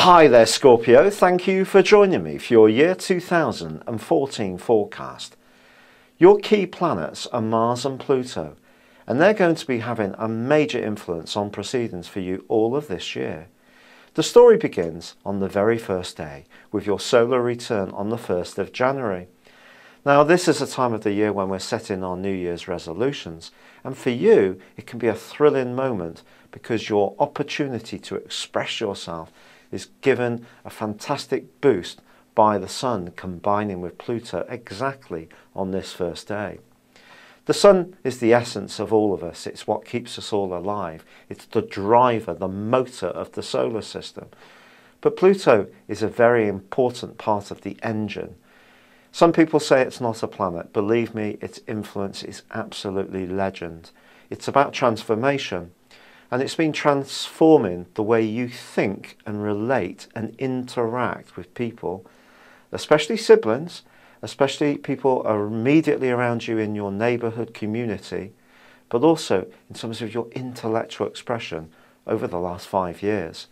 Hi there, Scorpio. Thank you for joining me for your year 2014 forecast. Your key planets are Mars and Pluto, and they're going to be having a major influence on proceedings for you all of this year. The story begins on the very first day with your solar return on the 1st of January. Now, this is a time of the year when we're setting our New Year's resolutions, and for you it can be a thrilling moment because your opportunity to express yourself is given a fantastic boost by the Sun combining with Pluto exactly on this first day. The Sun is the essence of all of us. It's what keeps us all alive. It's the driver, the motor of the solar system. But Pluto is a very important part of the engine. Some people say it's not a planet. Believe me, its influence is absolutely legend. It's about transformation. And it's been transforming the way you think and relate and interact with people, especially siblings, especially people are immediately around you in your neighbourhood community, but also in terms of your intellectual expression over the last 5 years.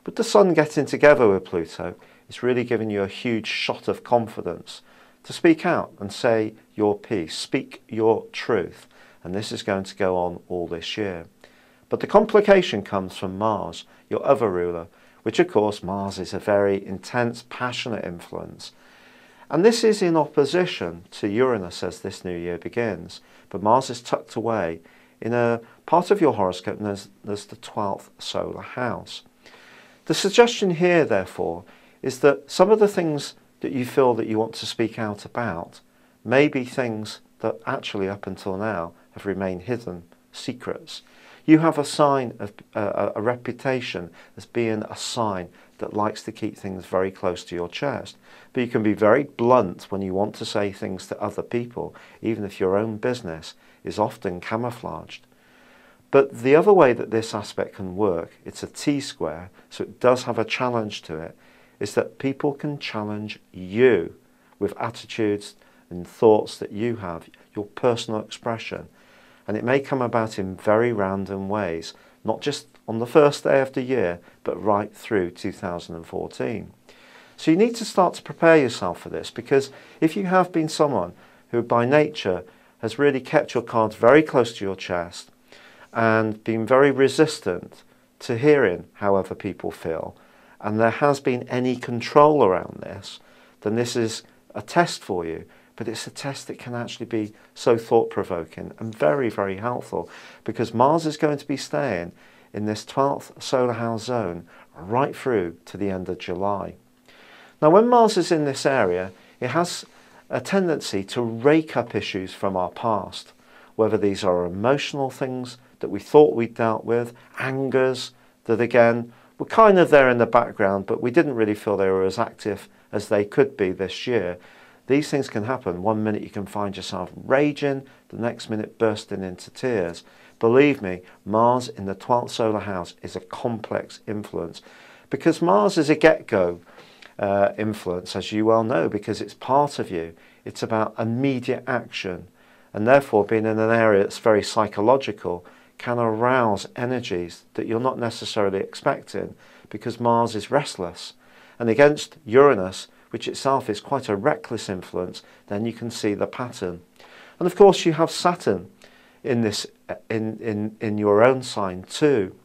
With the Sun getting together with Pluto, it's really giving you a huge shot of confidence to speak out and say your piece, speak your truth. And this is going to go on all this year. But the complication comes from Mars, your other ruler, which of course Mars is a very intense, passionate influence. And this is in opposition to Uranus as this new year begins. But Mars is tucked away in a part of your horoscope known as the 12th solar house. The suggestion here, therefore, is that some of the things that you feel that you want to speak out about may be things that actually up until now have remained hidden, secrets. You have a sign of a reputation as being a sign that likes to keep things very close to your chest. But you can be very blunt when you want to say things to other people, even if your own business is often camouflaged. But the other way that this aspect can work, it's a T-square, so it does have a challenge to it, is that people can challenge you with attitudes and thoughts that you have, your personal expression. And it may come about in very random ways, not just on the first day of the year, but right through 2014. So you need to start to prepare yourself for this, because if you have been someone who by nature has really kept your cards very close to your chest and been very resistant to hearing how other people feel, and there has been any control around this, then this is a test for you. But it's a test that can actually be so thought-provoking and very, very helpful, because Mars is going to be staying in this 12th solar house zone right through to the end of July. Now, when Mars is in this area, it has a tendency to rake up issues from our past, whether these are emotional things that we thought we'd dealt with, angers that again were kind of there in the background, but we didn't really feel they were as active as they could be this year. These things can happen. One minute you can find yourself raging, the next minute bursting into tears. Believe me, Mars in the 12th solar house is a complex influence, because Mars is a get-go influence, as you well know, because it's part of you. It's about immediate action, and therefore being in an area that's very psychological can arouse energies that you're not necessarily expecting, because Mars is restless. And against Uranus, which itself is quite a reckless influence, then you can see the pattern. And of course you have Saturn in this in your own sign too.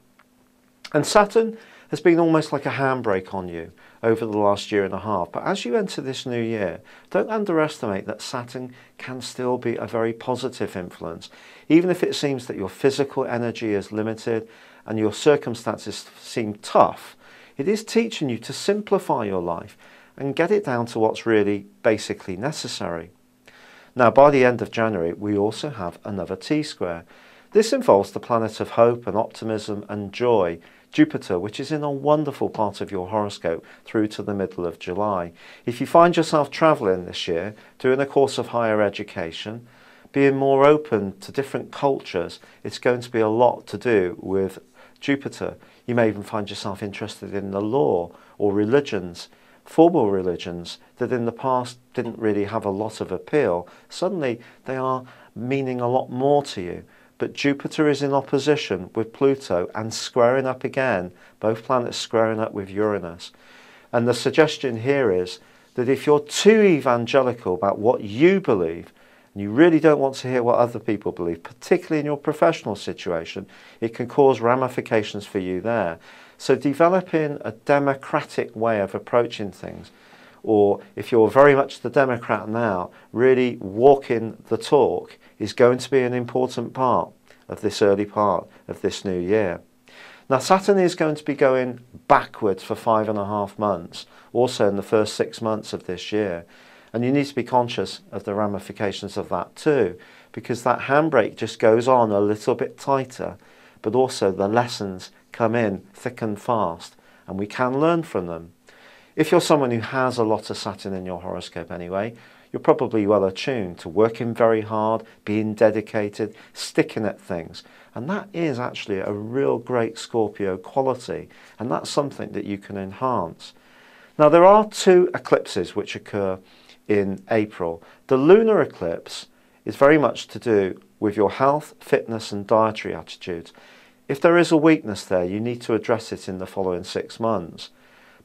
And Saturn has been almost like a handbrake on you over the last year and a half. But as you enter this new year, don't underestimate that Saturn can still be a very positive influence. Even if it seems that your physical energy is limited and your circumstances seem tough, it is teaching you to simplify your life and get it down to what's really basically necessary. Now, by the end of January, we also have another T-square. This involves the planet of hope and optimism and joy, Jupiter, which is in a wonderful part of your horoscope through to the middle of July. If you find yourself travelling this year, doing a course of higher education, being more open to different cultures, it's going to be a lot to do with Jupiter. You may even find yourself interested in the law or religions, formal religions that in the past didn't really have a lot of appeal. Suddenly they are meaning a lot more to you. but Jupiter is in opposition with Pluto and squaring up again, both planets squaring up with Uranus. And the suggestion here is that if you're too evangelical about what you believe, and you really don't want to hear what other people believe, particularly in your professional situation, it can cause ramifications for you there. So developing a democratic way of approaching things, or if you're very much the Democrat now, really walking the talk is going to be an important part of this early part of this new year. Now Saturn is going to be going backwards for 5.5 months, also in the first 6 months of this year. And you need to be conscious of the ramifications of that too, because that handbrake just goes on a little bit tighter, but also the lessons come in thick and fast, and we can learn from them. If you're someone who has a lot of Saturn in your horoscope anyway, you're probably well attuned to working very hard, being dedicated, sticking at things. And that is actually a real great Scorpio quality, and that's something that you can enhance. Now there are 2 eclipses which occur in April. The lunar eclipse is very much to do with your health, fitness and dietary attitudes. If there is a weakness there, you need to address it in the following 6 months.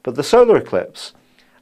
But the solar eclipse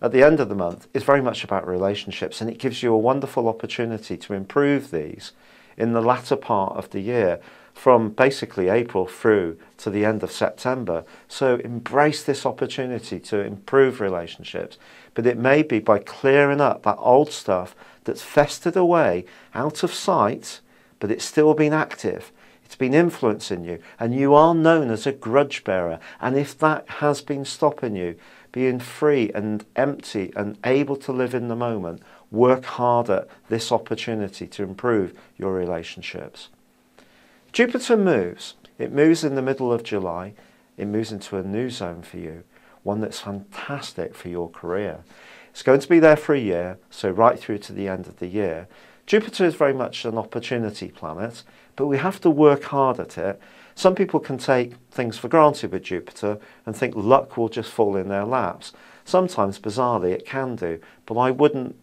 at the end of the month is very much about relationships, and it gives you a wonderful opportunity to improve these in the latter part of the year, from basically April through to the end of September. So embrace this opportunity to improve relationships, but it may be by clearing up that old stuff that's festered away out of sight, but it's still been active. It's been influencing you, and you are known as a grudge bearer. And if that has been stopping you being free and empty and able to live in the moment, work hard at this opportunity to improve your relationships. Jupiter moves. It moves in the middle of July. It moves into a new zone for you, one that's fantastic for your career. It's going to be there for a year, so right through to the end of the year. Jupiter is very much an opportunity planet, but we have to work hard at it. Some people can take things for granted with Jupiter and think luck will just fall in their laps. Sometimes, bizarrely, it can do, but I wouldn't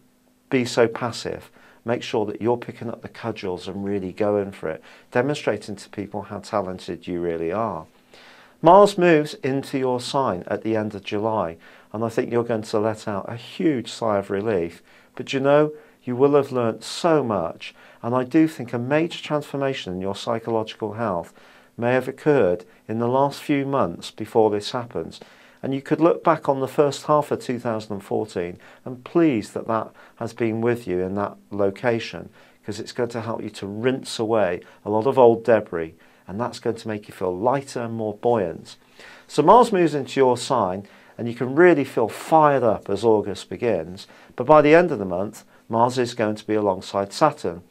be so passive. Make sure that you're picking up the cudgels and really going for it, demonstrating to people how talented you really are. Mars moves into your sign at the end of July, and I think you're going to let out a huge sigh of relief. But you know, you will have learnt so much, and I do think a major transformation in your psychological health may have occurred in the last few months before this happens. And you could look back on the first half of 2014 and pleased that that has been with you in that location, because it's going to help you to rinse away a lot of old debris, and that's going to make you feel lighter and more buoyant. So Mars moves into your sign, and you can really feel fired up as August begins, but by the end of the month, Mars is going to be alongside Saturn.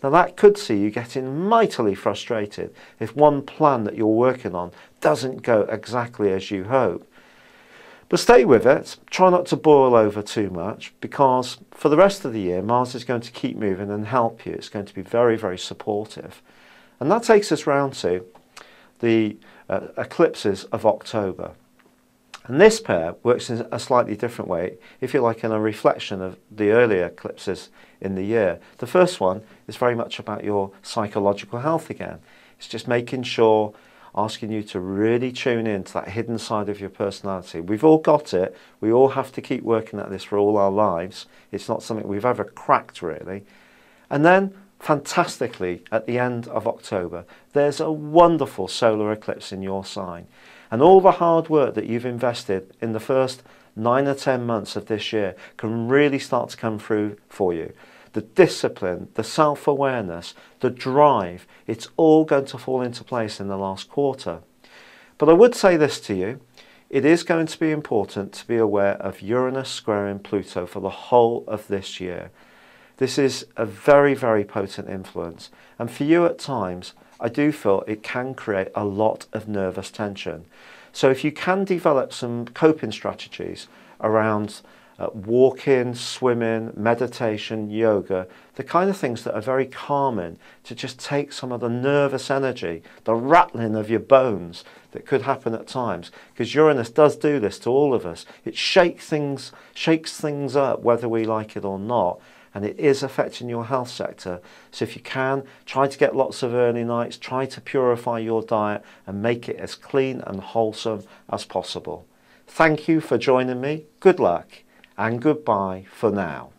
Now that could see you getting mightily frustrated if one plan that you're working on doesn't go exactly as you hope. But stay with it, try not to boil over too much, because for the rest of the year Mars is going to keep moving and help you. It's going to be very, very supportive. And that takes us round to the eclipses of October. And this pair works in a slightly different way, if you like, in a reflection of the earlier eclipses in the year. The first one is very much about your psychological health again. It's just making sure, asking you to really tune in to that hidden side of your personality. We've all got it. We all have to keep working at this for all our lives. It's not something we've ever cracked, really. And then, fantastically, at the end of October, there's a wonderful solar eclipse in your sign. And all the hard work that you've invested in the first 9 or 10 months of this year can really start to come through for you. The discipline, the self-awareness, the drive, it's all going to fall into place in the last quarter. But I would say this to you, it is going to be important to be aware of Uranus squaring Pluto for the whole of this year. This is a very, very potent influence, and for you at times, I do feel it can create a lot of nervous tension. So if you can develop some coping strategies around walking, swimming, meditation, yoga, the kind of things that are very calming to just take some of the nervous energy, the rattling of your bones that could happen at times, because Uranus does do this to all of us. It shakes things up whether we like it or not, and it is affecting your health sector. So if you can, try to get lots of early nights, try to purify your diet and make it as clean and wholesome as possible. Thank you for joining me. Good luck and goodbye for now.